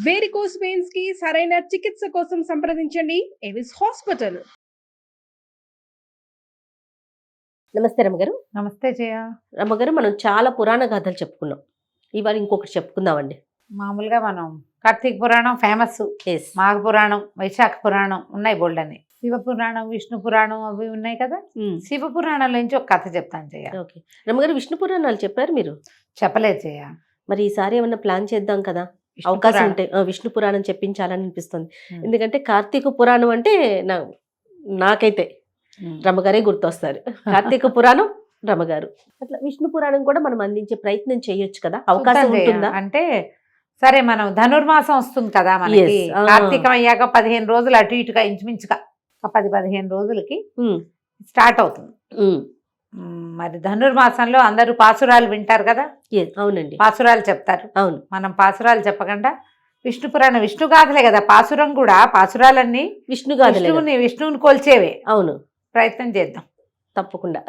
Varicose veins కి సరైన చికిత్స కోసం సంప్రదించండి ఎవిస్ హాస్పిటల్. నమస్తే రమ్మగారు. నమస్తే జయ. రమ్మగారు, మనం చాలా పురాణ గాథలు చెప్పుకున్నాం. ఇవాళ ఇంకొకటి చెప్పుకుందామండి. మామూలుగా మనం కార్తీక పురాణం ఫేమస్, మాఘ పురాణం, వైశాఖ పురాణం ఉన్నాయి బోల్డని. శివ పురాణం, విష్ణు పురాణం అవి ఉన్నాయి కదా. శివ పురాణంలో నుంచి ఒక కథ చెప్తాను జయ. ఓకే రమ్మగారు, విష్ణు పురాణాలు చెప్పారు, మీరు చెప్పలేదు జయ. మరి ఈసారి ఏమన్నా ప్లాన్ చేద్దాం కదా, అవకాశం ఉంటే. విష్ణు పురాణం చెప్పించాలని అనిపిస్తుంది. ఎందుకంటే కార్తీక పురాణం అంటే నాకైతే రమ్మగారే గుర్తొస్తారు. కార్తీక పురాణం రమ్మగారు, అట్లా విష్ణు పురాణం కూడా మనం అందించే ప్రయత్నం చేయొచ్చు కదా, అవకాశం ఉంటుందా? అంటే సరే, మనం ధనుర్మాసం వస్తుంది కదా మనకి. కార్తీకం అయ్యాక 15 రోజులు అటు ఇటుగా ఇంచుమించుగా 10-15 రోజులకి స్టార్ట్ అవుతుంది. మరి ధనుర్మాసంలో అందరూ పాసురాలు వింటారు కదా. అవునండి, పాసురాలు చెప్తారు. అవును, మనం పాసురాలు చెప్పకుండా విష్ణు పురాణం, విష్ణు గాథలే కదా. పాసురం కూడా, పాసురాలన్నీ విష్ణువుని కొల్చేవే. అవును, ప్రయత్నం చేద్దాం తప్పకుండా.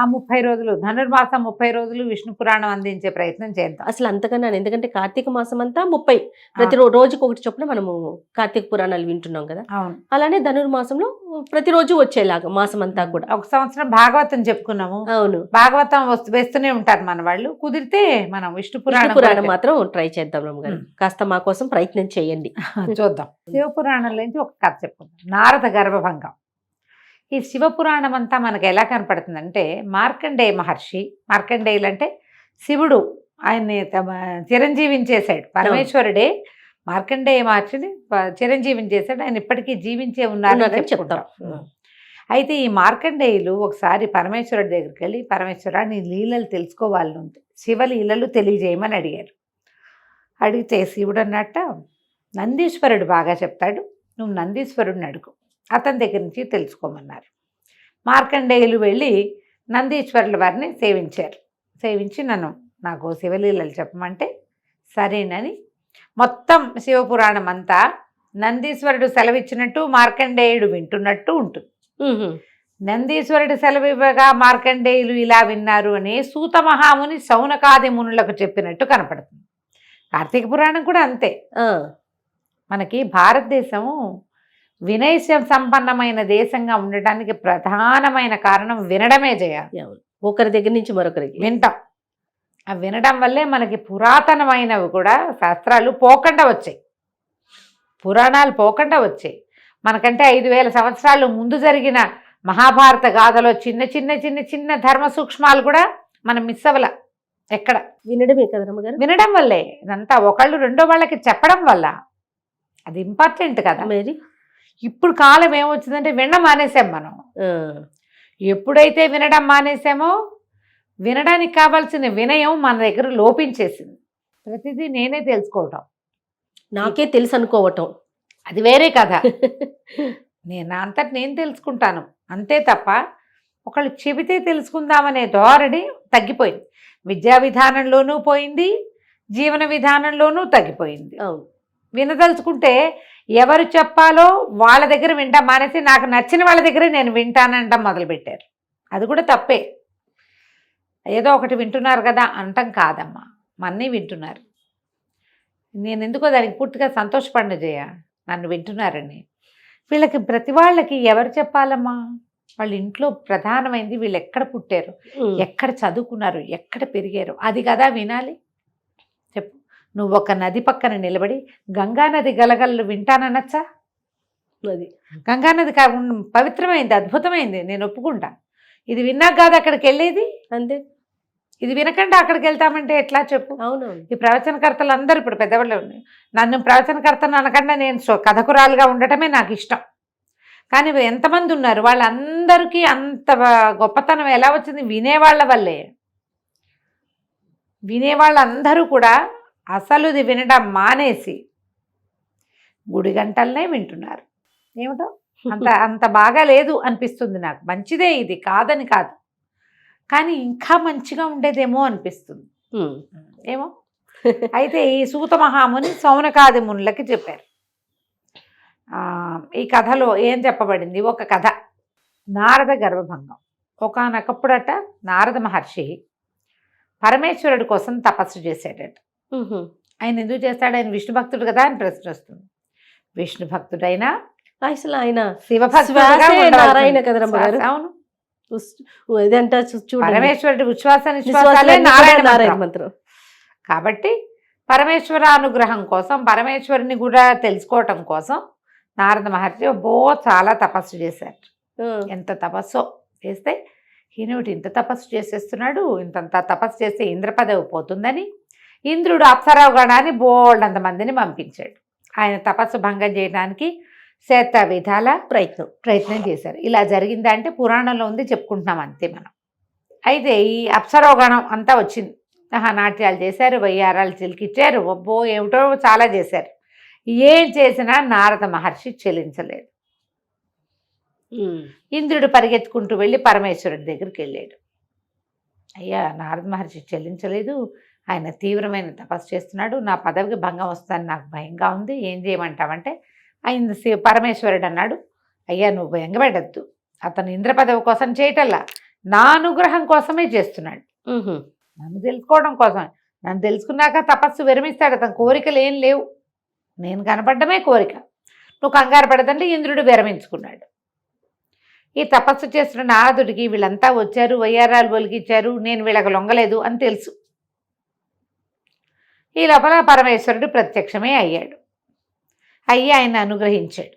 ఆ 30 రోజులు, ధనుర్మాసం 30 రోజులు విష్ణు పురాణం అందించే ప్రయత్నం చేద్దాం. అసలు అంతకన్నా, ఎందుకంటే కార్తీక మాసం అంతా 30, ప్రతి రోజుకి ఒకటి చొప్పున మనము కార్తీక పురాణాలు వింటున్నాం కదా. అవును, అలానే ధనుర్మాసంలో ప్రతిరోజు వచ్చేలాగా మాసం అంతా కూడా. ఒక సంవత్సరం భాగవతం చెప్పుకున్నాము. అవును, భాగవతం వేస్తూనే ఉంటారు మన వాళ్ళు. కుదిరితే మనం విష్ణు పురాణం మాత్రం ట్రై చేద్దాం రమ్మగారు. కాస్త మా కోసం ప్రయత్నం చేయండి, చూద్దాం. శివ పురాణంలో నుంచి ఒక కథ చెప్పుకుందాం, నారద గర్భభంగం. ఈ శివపురాణం అంతా మనకు ఎలా కనపడుతుందంటే, మార్కండేయ మహర్షి, మార్కండేయులు అంటే శివుడు ఆయన్ని చిరంజీవిని చేశాడు. పరమేశ్వరుడే మార్కండేయ మహర్షిని చిరంజీవిని చేశాడు. ఆయన ఇప్పటికీ జీవించే ఉన్నారని చెప్తాం. అయితే ఈ మార్కండేయులు ఒకసారి పరమేశ్వరుడి దగ్గరికి వెళ్ళి, పరమేశ్వర నీ లీలలు తెలుసుకోవాలని ఉంది, శివలీలలు తెలియజేయమని అడిగారు. అడిగితే శివుడు అన్నట్ట, నందీశ్వరుడు బాగా చెప్తాడు, నువ్వు నందీశ్వరుడిని అడుగు, అతని దగ్గర నుంచి తెలుసుకోమన్నారు. మార్కండేయులు వెళ్ళి నందీశ్వరుల వారిని సేవించారు. సేవించి నాకు శివలీలలు చెప్పమంటే సరేనని మొత్తం శివపురాణం అంతా నందీశ్వరుడు సెలవిచ్చినట్టు మార్కండేయుడు వింటున్నట్టు ఉంటుంది. నందీశ్వరుడు సెలవు ఇవ్వగా మార్కండేయులు ఇలా విన్నారు అని సూత మహాముని శౌనకాది మునులకు చెప్పినట్టు కనపడుతుంది. కార్తీక పురాణం కూడా అంతే. మనకి భారతదేశము వినయ సంపన్నమైన దేశంగా ఉండటానికి ప్రధానమైన కారణం వినడమే చేయాలి. ఒకరి దగ్గర నుంచి మరొకరికి వింటాం. ఆ వినడం వల్లే మనకి పురాతనమైనవి కూడా శాస్త్రాలు పోకుండా వచ్చాయి, పురాణాలు పోకుండా వచ్చాయి. మనకంటే 5000 సంవత్సరాలు ముందు జరిగిన మహాభారత గాథలో చిన్న చిన్న చిన్న చిన్న ధర్మ సూక్ష్మాలు కూడా మనం మిస్ అవ్వల. ఎక్కడ వినడమే కదా రమ్మగారు, వినడం వల్లే. ఇదంతా ఒకళ్ళు రెండో వాళ్ళకి చెప్పడం వల్ల, అది ఇంపార్టెంట్ కదా. మరి ఇప్పుడు కాలం ఏమొచ్చిందంటే వినడం మానేసాం మనం. ఎప్పుడైతే వినడం మానేసామో, వినడానికి కావాల్సిన వినయం మన దగ్గర లోపించేసింది. ప్రతిదీ నేనే తెలుసుకోవటం, నాకే తెలుసు అనుకోవటం, అది వేరే కథ. నా అంతటి నేను తెలుసుకుంటాను అంతే తప్ప ఒకళ్ళు చెబితే తెలుసుకుందామనే ధోరణి తగ్గిపోయింది. విద్యా విధానంలోనూ పోయింది, జీవన విధానంలోనూ తగ్గిపోయింది. వినదలుచుకుంటే ఎవరు చెప్పాలో వాళ్ళ దగ్గర వింటాం మానేసి నాకు నచ్చిన వాళ్ళ దగ్గరే నేను వింటానంటాం మొదలుపెట్టారు. అది కూడా తప్పే. ఏదో ఒకటి వింటున్నారు కదా అంటాం కాదమ్మా, మన్నీ వింటున్నారు. నేను ఎందుకో దానికి పూర్తిగా సంతోషపడిన చేయ, నన్ను వింటున్నారని. వీళ్ళకి ప్రతి వాళ్ళకి ఎవరు చెప్పాలమ్మా? వాళ్ళ ఇంట్లో ప్రధానమైంది వీళ్ళు ఎక్కడ పుట్టారు, ఎక్కడ చదువుకున్నారు, ఎక్కడ పెరిగారు, అది కదా వినాలి. చెప్పు, నువ్వు ఒక నది పక్కన నిలబడి గంగానది గలగలలు వింటాననొచ్చా? అది గంగానది పవిత్రమైంది, అద్భుతమైంది, నేను ఒప్పుకుంటా. ఇది విన్నాక కాదు అక్కడికి వెళ్ళేది. అంతే, ఇది వినకుండా అక్కడికి వెళ్తామంటే ఎట్లా చెప్పు? అవునవును. ఈ ప్రవచనకర్తలు అందరూ ఇప్పుడు పెద్దవాళ్ళు ఉన్నాయి. నన్ను ప్రవచనకర్తను అనకుండా నేను కథకురాలుగా ఉండటమే నాకు ఇష్టం. కానీ ఎంతమంది ఉన్నారు, వాళ్ళందరికీ అంత గొప్పతనం ఎలా వచ్చింది? వినేవాళ్ళ వల్లే. వినేవాళ్ళందరూ కూడా అసలు ఇది వినడం మానేసి గుడి గంటలనే వింటున్నారు. ఏమిటో అంత బాగా లేదు అనిపిస్తుంది నాకు. మంచిదే, ఇది కాదని కాదు, కానీ ఇంకా మంచిగా ఉండేదేమో అనిపిస్తుంది. ఏమో. అయితే ఈ సూత మహాముని శౌనకాది మునులకి చెప్పారు. ఈ కథలో ఏం చెప్పబడింది? ఒక కథ, నారద గర్భభంగం. ఒకానొకప్పుడట నారద మహర్షి పరమేశ్వరుడి కోసం తపస్సు చేశాడట. ఆయన ఎందుకు చేస్తాడు, ఆయన విష్ణు భక్తుడు కదా అని ప్రశ్న వస్తుంది. విష్ణు భక్తుడైనా అసలు ఆయన శివభక్తుడుగా శ్వాసే ఉండవలసింది. నారాయణ కదా రమ్మగారు. అవును, ఇదంట చూడండి, పరమేశ్వరుడి ఉచ్ఛ్వాస నిశ్వాసాలే విశ్వాసాలన్నీ కూడా నారాయణ నారాయణ మంత్రం. మంత్రం. కాబట్టి పరమేశ్వర అనుగ్రహం కోసం, పరమేశ్వరుని కూడా తెలుసుకోవటం కోసం నారద మహర్షి చాలా తపస్సు చేశారు. ఆ, ఎంత తపస్సో చేస్తే ఈయనటి ఇంత తపస్సు చేసేస్తున్నాడు, ఇంతంత తపస్సు చేస్తే ఇంద్ర పదవి పోతుందని ఇంద్రుడు అప్సరావు గణాన్ని బోల్డంత మందిని పంపించాడు. ఆయన తపస్సు భంగం చేయడానికి శత విధాల ప్రయత్నం చేశారు. ఇలా జరిగిందా అంటే పురాణంలో ఉంది, చెప్పుకుంటున్నాం అంతే మనం. అయితే ఈ అప్సరావు గణం అంతా వచ్చింది, నాట్యాలు చేశారు, వయ్యారాలు చిలికిచ్చారు, ఒబ్బో ఏమిటో చాలా చేశారు. ఏం చేసినా నారద మహర్షి చెల్లించలేదు. ఇంద్రుడు పరిగెత్తుకుంటూ వెళ్ళి పరమేశ్వరుడి దగ్గరికి వెళ్ళాడు. అయ్యా, నారద మహర్షి చెల్లించలేదు, ఆయన తీవ్రమైన తపస్సు చేస్తున్నాడు, నా పదవికి భంగం వస్తుందని నాకు భయంగా ఉంది, ఏం చేయమంటావంటే ఆయన పరమేశ్వరుడు అన్నాడు, అయ్యా నువ్వు భయంగపెట్టద్దు, అతను ఇంద్ర పదవి కోసం చేయటల్లా నా అనుగ్రహం కోసమే చేస్తున్నాడు, నన్ను తెలుసుకోవడం కోసమే. నన్ను తెలుసుకున్నాక తపస్సు విరమిస్తాడు, అతని కోరికలు ఏం లేవు, నేను కనపడమే కోరిక, నువ్వు కంగారు పడదంటే ఇంద్రుడు విరమించుకున్నాడు. ఈ తపస్సు చేస్తున్న నారదుడికి వీళ్ళంతా వచ్చారు, వయ్యారాలు ఒలికిచ్చారు, నేను వీళ్ళకి లొంగలేదు అని తెలుసు. ఈ లోపల పరమేశ్వరుడు ప్రత్యక్షమే అయ్యాడు. అయ్యి ఆయన అనుగ్రహించాడు,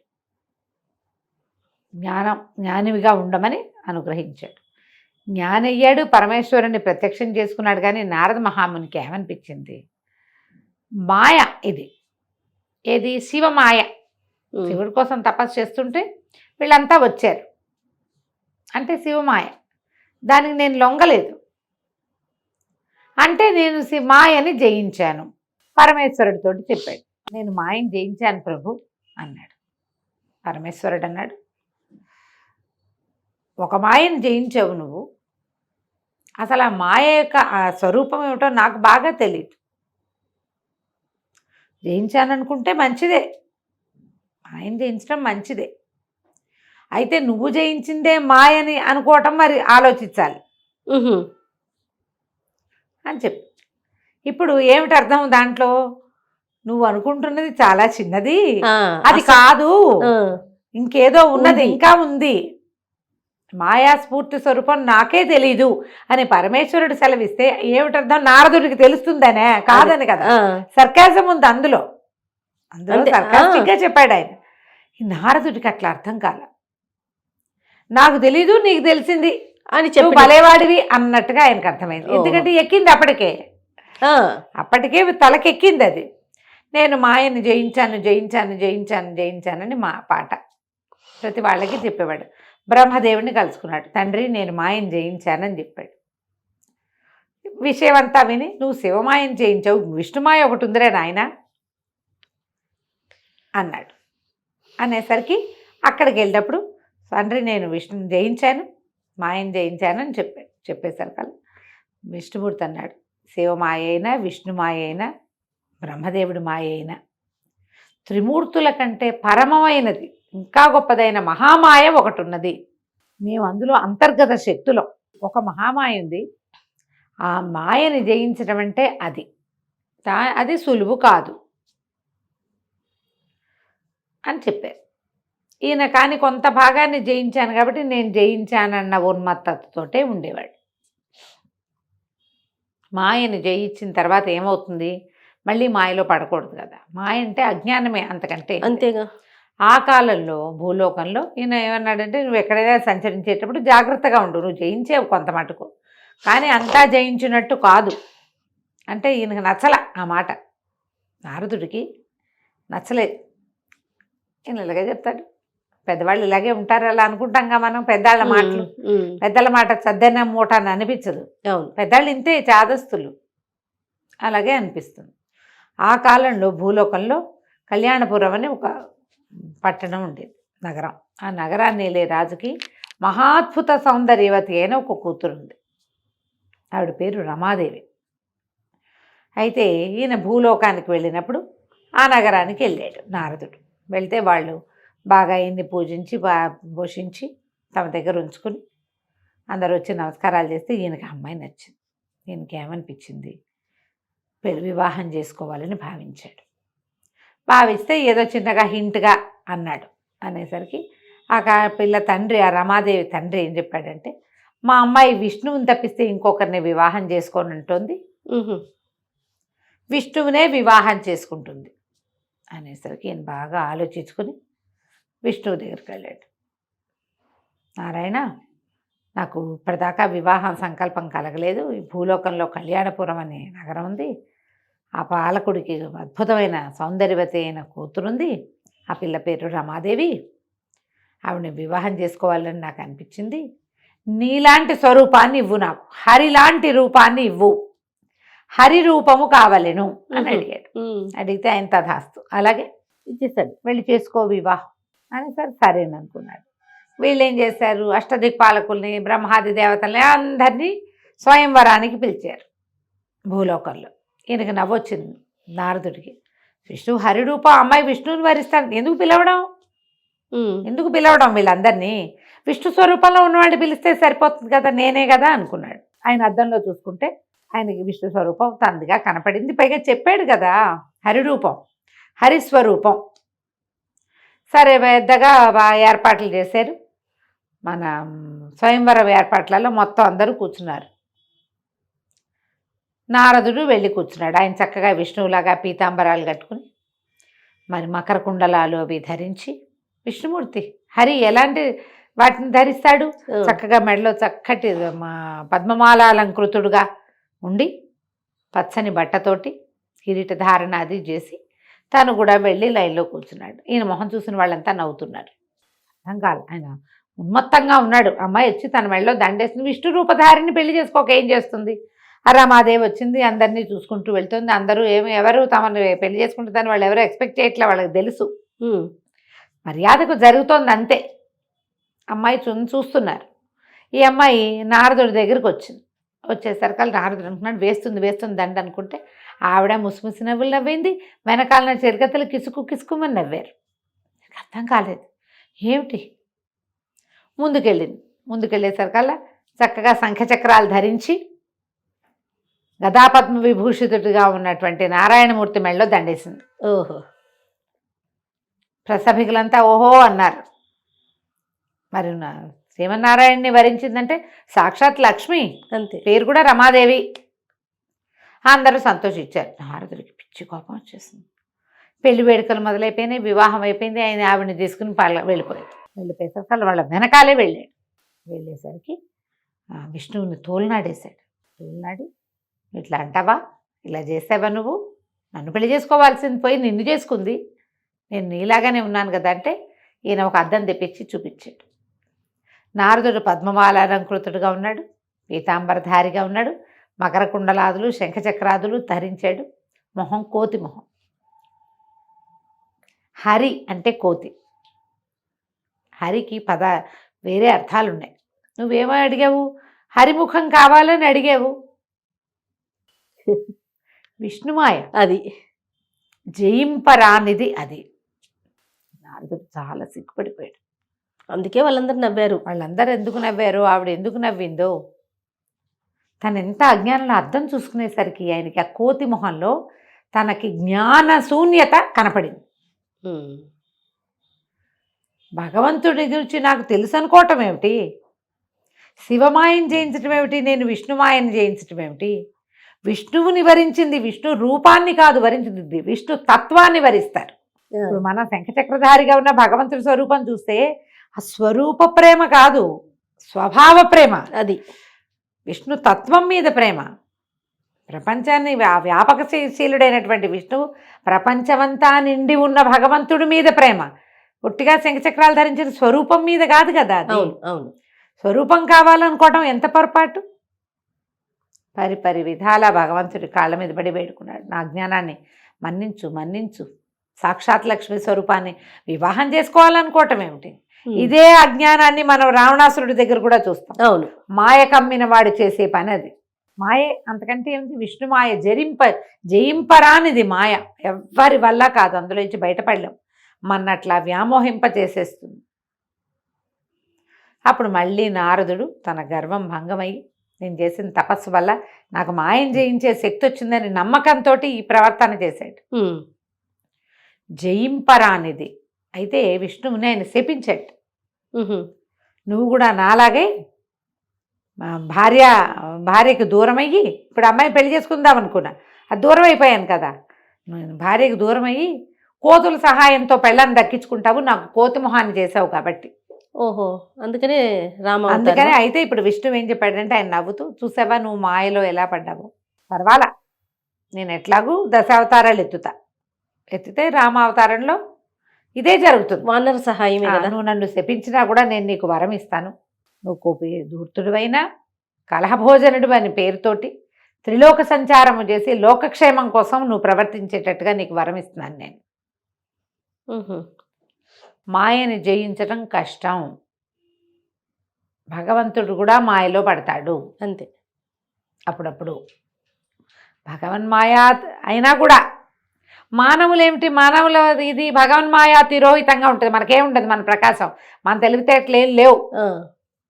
జ్ఞానివిగా ఉండమని అనుగ్రహించాడు. జ్ఞానయ్యాడు, పరమేశ్వరుని ప్రత్యక్షం చేసుకున్నాడు. కానీ నారద మహామునికి ఏమనిపించింది, మాయ ఇది, ఏది శివమాయ. శివుడి కోసం తపస్సు చేస్తుంటే వీళ్ళంతా వచ్చారు అంటే శివమాయ, దానికి నేను లొంగలేదు అంటే నేను మాయని జయించాను. పరమేశ్వరుడితో చెప్పాడు, నేను మాయని జయించాను ప్రభు అన్నాడు. పరమేశ్వరుడు అన్నాడు, ఒక మాయని జయించావు నువ్వు, అసలు ఆ మాయ యొక్క ఆ స్వరూపం ఏమిటో నాకు బాగా తెలియదు. జయించాననుకుంటే మంచిదే, మాయని జయించడం మంచిదే, అయితే నువ్వు జయించిందే మాయని అనుకోవటం మరి ఆలోచించాలి అని చెప్పి. ఇప్పుడు ఏమిటి అర్థం దాంట్లో, నువ్వు అనుకుంటున్నది చాలా చిన్నది, అది కాదు, ఇంకేదో ఉన్నది, ఇంకా ఉంది, మాయా స్ఫూర్తి స్వరూపం నాకే తెలీదు అని పరమేశ్వరుడు సెలవిస్తే ఏమిటి అర్థం, నారదుడికి తెలుస్తుందనే, కాదని కదా. సర్కాజం ఉంది అందులో సర్కాస్టిక్గా చెప్పాడు ఆయన. ఈ నారదుడికి అట్లా అర్థం కాల, నాకు తెలీదు నీకు తెలిసింది అని చెప్పి భలేవాడివి అన్నట్టుగా ఆయనకు అర్థమైంది. ఎందుకంటే ఎక్కింది అప్పటికే తలకెక్కింది అది. నేను మాయని జయించాను జయించాను జయించాను జయించానని మా పాట ప్రతి వాళ్ళకి చెప్పేవాడు. బ్రహ్మదేవుడిని కలుసుకున్నాడు, తండ్రి నేను మాయని జయించానని చెప్పాడు. విషయం అంతా విని, నువ్వు శివమాయని జయించావు, విష్ణుమాయ ఒకటి ఉందిరే నాయన అన్నాడు. అనేసరికి అక్కడికి వెళ్ళినప్పుడు, తండ్రి నేను విష్ణుని జయించాను, మాయని జయించాను అని చెప్పేసరికి విష్ణుమూర్తి అన్నాడు, శివమాయ అయినా విష్ణుమాయ అయినా బ్రహ్మదేవుడి మాయ అయినా త్రిమూర్తుల కంటే పరమమైనది ఇంకా గొప్పదైన మహామాయ ఒకటి ఉన్నది. మేము అందులో అంతర్గత శక్తులో ఒక మహామాయ ఉంది, ఆ మాయని జయించడం అంటే అది సులువు కాదు అని చెప్పారు. ఈయన కానీ కొంత భాగాన్ని జయించాను కాబట్టి నేను జయించానన్న ఉన్మత్తతోటే ఉండేవాడు. మాయని జయించిన తర్వాత ఏమవుతుంది, మళ్ళీ మాయలో పడకూడదు కదా. మాయ అంటే అజ్ఞానమే, అంతకంటే అంతేగా. ఆ కాలంలో భూలోకంలో ఈయన ఏమన్నాడంటే, నువ్వు ఎక్కడైనా సంచరించేటప్పుడు జాగ్రత్తగా ఉండు, నువ్వు జయించేవు కొంత మటుకు, కానీ అంతా జయించినట్టు కాదు అంటే ఈయనకు నచ్చల ఆ మాట. నారదుడికి నచ్చలేదు. ఈయన ఇలాగే చెప్తాడు, పెద్దవాళ్ళు ఇలాగే ఉంటారు, అలా అనుకుంటాంగా మనం. పెద్దవాళ్ళ మాటలు, పెద్దల మాట సద్దన మూట అని అనిపించదు. పెద్దవాళ్ళు ఇంతే, చాదస్తులు, అలాగే అనిపిస్తుంది. ఆ కాలంలో భూలోకంలో కళ్యాణపురం అని ఒక పట్టణం ఉండేది, నగరం. ఆ నగరాన్ని వెళ్ళే రాజుకి మహాద్భుత సౌందర్యవతి అయిన ఒక కూతురు ఉంది, ఆవిడ పేరు రమాదేవి. అయితే ఈయన భూలోకానికి వెళ్ళినప్పుడు ఆ నగరానికి వెళ్ళాడు నారదుడు. వెళ్తే వాళ్ళు బాగా ఈయన్ని పూజించి పోషించి తమ దగ్గర ఉంచుకుని అందరూ వచ్చి నమస్కారాలు చేస్తే ఈయనకి అమ్మాయి నచ్చింది. ఈయనకి ఏమనిపించింది, వివాహం చేసుకోవాలని భావించాడు. భావిస్తే ఏదో చిన్నగా హింట్గా అన్నాడు. అనేసరికి ఆ పిల్ల తండ్రి, ఆ రమాదేవి తండ్రి ఏం చెప్పాడంటే, మా అమ్మాయి విష్ణువుని తప్పిస్తే ఇంకొకరిని వివాహం చేసుకోని ఉంటుంది, విష్ణువునే వివాహం చేసుకుంటుంది అనేసరికి ఈయన బాగా ఆలోచించుకుని విష్ణువు దగ్గరికి వెళ్ళాడు. నారాయణ, నాకు ఇప్పటిదాకా వివాహం సంకల్పం కలగలేదు. ఈ భూలోకంలో కళ్యాణపురం అనే నగరం ఉంది. ఆ పాలకుడికి అద్భుతమైన సౌందర్యవతి అయిన కూతురుంది. ఆ పిల్ల పేరు రమాదేవి. ఆవిడని వివాహం చేసుకోవాలని నాకు అనిపించింది. నీలాంటి స్వరూపాన్ని ఇవ్వు, నాకు హరిలాంటి రూపాన్ని ఇవ్వు, హరి రూపము కావలెను అని అడిగాడు. అడిగితే ఆయన తథాస్తు అలాగే ఇచ్చేసాడు. వెళ్ళి చేసుకో వివాహం అని సరేననుకున్నాడు. వీళ్ళు ఏం చేశారు, అష్టదిక్పాలకుల్ని, బ్రహ్మాది దేవతల్ని అందరినీ స్వయంవరానికి పిలిచారు భూలోకంలో. ఈయనకి నవ్వొచ్చింది నారదుడికి. విష్ణువు హరిరూపం, అమ్మాయి విష్ణువుని వరిస్తాడు, ఎందుకు పిలవడం వీళ్ళందరినీ? విష్ణు స్వరూపంలో ఉన్నవాడిని పిలిస్తే సరిపోతుంది కదా, నేనే కదా అనుకున్నాడు. ఆయన అద్దంలో చూసుకుంటే ఆయనకి విష్ణు స్వరూపం తందిగా కనపడింది. పైగా చెప్పాడు కదా హరిరూపం, హరిస్వరూపం. సరే పెద్దగా ఏర్పాట్లు చేశారు. మన స్వయంవరం ఏర్పాట్లలో మొత్తం అందరూ కూర్చున్నారు. నారదుడు వెళ్ళి కూర్చున్నాడు. ఆయన చక్కగా విష్ణువులాగా పీతాంబరాలు కట్టుకుని, మరి మకర కుండలాలు అవి ధరించి, విష్ణుమూర్తి హరి ఎలాంటి వాటిని ధరిస్తాడు, చక్కగా మెడలో చక్కటి పద్మమాల అలంకృతుడుగా ఉండి పచ్చని బట్టతోటి కిరీట ధారణ అది చేసి తను కూడా వెళ్ళి లైన్లో కూర్చున్నాడు. ఈయన మొహం చూసిన వాళ్ళంతా నవ్వుతున్నారు. అర్థం కాదు, ఆయన ఉన్మత్తంగా ఉన్నాడు. అమ్మాయి వచ్చి తన మెడలో దండేస్తుంది, విష్ణు రూపధారిని పెళ్లి చేసుకోక ఏం చేస్తుంది? రమాదేవి వచ్చింది, అందరినీ చూసుకుంటూ వెళ్తుంది. అందరూ ఎవరు తమను పెళ్లి చేసుకుంటుందని వాళ్ళు ఎవరో ఎక్స్పెక్ట్ చేయట్లే, వాళ్ళకి తెలుసు. మర్యాదకు జరుగుతోంది అంతే. అమ్మాయి చూస్తున్నారు. ఈ అమ్మాయి నారదుడి దగ్గరికి వచ్చింది. వచ్చేసరికి నారదుడు అనుకున్నాడు, వేస్తుంది దండ అనుకుంటే, ఆవిడ ముసిముసి నవ్వులు నవ్వింది. వెనకాలన చెరికత్తలు కిసుకుమని నవ్వారు. అర్థం కాలేదు ఏమిటి. ముందుకెళ్ళేసరికల్లా చక్కగా శంఖచక్రాలు ధరించి గదాపద్మ విభూషితుడిగా ఉన్నటువంటి నారాయణమూర్తి మెడలో దండేసింది. ఓహో, ప్రసభికులంతా ఓహో అన్నారు. మరి శ్రీమన్నారాయణని వరించిందంటే సాక్షాత్ లక్ష్మి, అంతే, పేరు కూడా రమాదేవి. అందరూ సంతోషించారు. నారదుడికి పిచ్చి కోపం వచ్చేసింది. పెళ్లి వేడుకలు మొదలైపోయినాయి, వివాహం అయిపోయింది. ఆయన ఆవిడని తీసుకుని వెళ్ళిపోయేసరికి వాళ్ళ వెనకాలే వెళ్ళేసరికి విష్ణువుని తోలునాడేశాడు. తోలునాడి, ఇట్లా అంటావా, ఇలా చేసావా, నువ్వు నన్ను పెళ్లి చేసుకోవాల్సింది పోయి నిన్ను చేసుకుంది, నేను నీలాగానే ఉన్నాను కదా అంటే, ఈయన ఒక అద్దం తెప్పించి చూపించాడు. నారదుడు పద్మమాలాలంకృతుడుగా ఉన్నాడు, పీతాంబరధారిగా ఉన్నాడు, మకర కుండలాదులు శంఖచక్రాదులు ధరించాడు. మొహం కోతి మొహం. హరి అంటే కోతి. హరికి వేరే అర్థాలు ఉన్నాయి. నువ్వేమో అడిగావు, హరిముఖం కావాలని అడిగావు. విష్ణుమాయ అది, జయింపరానిది అది. నారదుడు చాలా సిగ్గుపడిపోయాడు. అందుకే వాళ్ళందరూ నవ్వారు. వాళ్ళందరూ ఎందుకు నవ్వారు, ఆవిడ ఎందుకు నవ్విందో, తను ఎంత అజ్ఞానంలో అర్థం చూసుకునేసరికి ఆయనకి ఆ కోతి మొహంలో తనకి జ్ఞాన శూన్యత కనపడింది. భగవంతుడి గురించి నాకు తెలుసు అనుకోవటం ఏమిటి, శివమాయను జయించటం ఏమిటి, నేను విష్ణుమాయను జయించటం ఏమిటి? విష్ణువుని వరించింది విష్ణు రూపాన్ని కాదు వరించింది, విష్ణు తత్వాన్ని వరిస్తారు. ఇప్పుడు మన శంఖచక్రధారిగా ఉన్న భగవంతుడి స్వరూపం చూస్తే ఆ స్వరూప ప్రేమ కాదు, స్వభావ ప్రేమ. అది విష్ణు తత్వం మీద ప్రేమ. ప్రపంచాన్ని వ్యాపకశీలుడైనటువంటి విష్ణువు ప్రపంచమంతా నిండి ఉన్న భగవంతుడి మీద ప్రేమ. పుట్టిగా శంఖచక్రాలు ధరించిన స్వరూపం మీద కాదు కదా. అవును, స్వరూపం కావాలనుకోవడం ఎంత పొరపాటు. పరి విధాల భగవంతుడి కాళ్ళ మీద పడి వేడుకున్నాడు, నా జ్ఞానాన్ని మన్నించు, సాక్షాత్ లక్ష్మి స్వరూపాన్ని వివాహం చేసుకోవాలనుకోవటం ఏమిటి? ఇదే అజ్ఞానాన్ని మనం రావణాసురుడి దగ్గర కూడా చూస్తాం. అవును, మాయ కమ్మిన వాడు చేసే పని అది. మాయే, అంతకంటే ఏమిటి? విష్ణు మాయ జయింపరానిది మాయ. ఎవ్వరి వల్ల కాదు, అందులో నుంచి బయటపడలేం. మన్నట్లా వ్యామోహింప చేసేస్తుంది. అప్పుడు మళ్ళీ నారదుడు తన గర్వం భంగమై నేను చేసిన తపస్సు వల్ల నాకు మాయం జయించే శక్తి వచ్చిందని నమ్మకంతో ఈ ప్రవర్తన చేశాడు. జయింపరానిది అయితే విష్ణువుని ఆయన శపించాడు. నువ్వు కూడా నాలాగే భార్యకి దూరం అయ్యి, ఇప్పుడు అమ్మాయి పెళ్లి చేసుకుందాం అనుకున్నా, అది దూరం అయిపోయాను కదా, భార్యకు దూరం అయ్యి కోతుల సహాయంతో పెళ్ళాన్ని దక్కించుకుంటావు, నాకు కోతి మొహాన్ని చేసావు కాబట్టి. ఓహో, అందుకనే అందుకనే అయితే ఇప్పుడు విష్ణువు ఏం చెప్పాడంటే ఆయన నవ్వుతూ, చూసావా నువ్వు మాయలో ఎలా పడ్డావు, పర్వాలా నేను ఎట్లాగూ దశావతారాలు ఎత్తితే రామావతారంలో ఇదే జరుగుతుంది, వానర సహాయమే కదా. నువ్వు నన్ను శపించినా కూడా నేను నీకు వరం ఇస్తాను, నువ్వు కోపి ధూర్తుడివైనా కలహభోజనుడు అని పేరుతోటి త్రిలోక సంచారము చేసి లోకక్షేమం కోసం నువ్వు ప్రవర్తించేటట్టుగా నీకు వరం ఇస్తున్నాను నేను. మాయని జయించడం కష్టం, భగవంతుడు కూడా మాయలో పడతాడు అంతే. అప్పుడప్పుడు భగవన్మాయా అయినా కూడా మానవులేమిటి, మానవుల ఇది భగవన్మాయా తిరోహితంగా ఉంటుంది, మనకేముంటుంది, మన ప్రకాశం, మన తెలివితేటలు ఏం లేవు,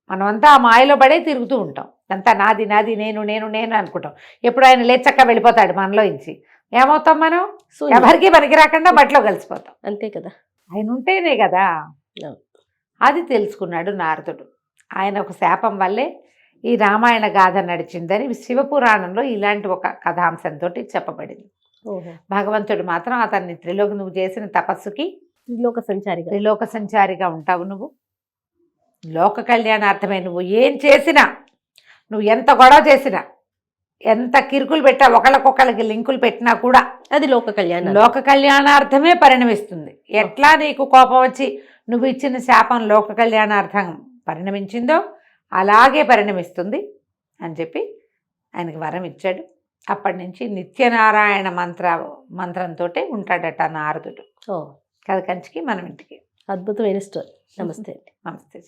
మనమంతా ఆ మాయలో పడే తిరుగుతూ ఉంటాం, అంతా నాది నాది నేను నేను నేను అనుకుంటాం. ఎప్పుడు ఆయన లేచక్క వెళ్ళిపోతాడు మనలో ఇంచి, ఏమవుతాం మనం, ఎవరికి పనికి రాకుండా బట్టలో కలిసిపోతాం, అంతే కదా. ఆయన ఉంటేనే కదా. అది తెలుసుకున్నాడు నారదుడు. ఆయన ఒక శాపం వల్లే ఈ రామాయణ గాథ నడిచిందని శివపురాణంలో ఇలాంటి ఒక కథాంశంతో చెప్పబడింది. భగవంతుడు మాత్రం అతన్ని నువ్వు చేసిన తపస్సుకి త్రిలోక సంచారిగా ఉంటావు, నువ్వు లోక కళ్యాణార్థమే, నువ్వు ఏం చేసినా, నువ్వు ఎంత గొడవ చేసినా, ఎంత కిరుకులు పెట్టా, ఒకళ్ళకొకళ్ళకి లింకులు పెట్టినా కూడా అది లోక కళ్యాణార్థమే పరిణమిస్తుంది. ఎట్లా నీకు కోపం వచ్చి నువ్వు ఇచ్చిన శాపం లోక కళ్యాణార్థం పరిణమించిందో అలాగే పరిణమిస్తుంది అని చెప్పి ఆయనకి వరం ఇచ్చాడు. అప్పటి నుంచి నిత్యనారాయణ మంత్రంతో ఉంటాడట నారదుడు. కథ కంచికి మనం ఇంటికి. అద్భుతమైన స్టోరీ. నమస్తే. నమస్తే.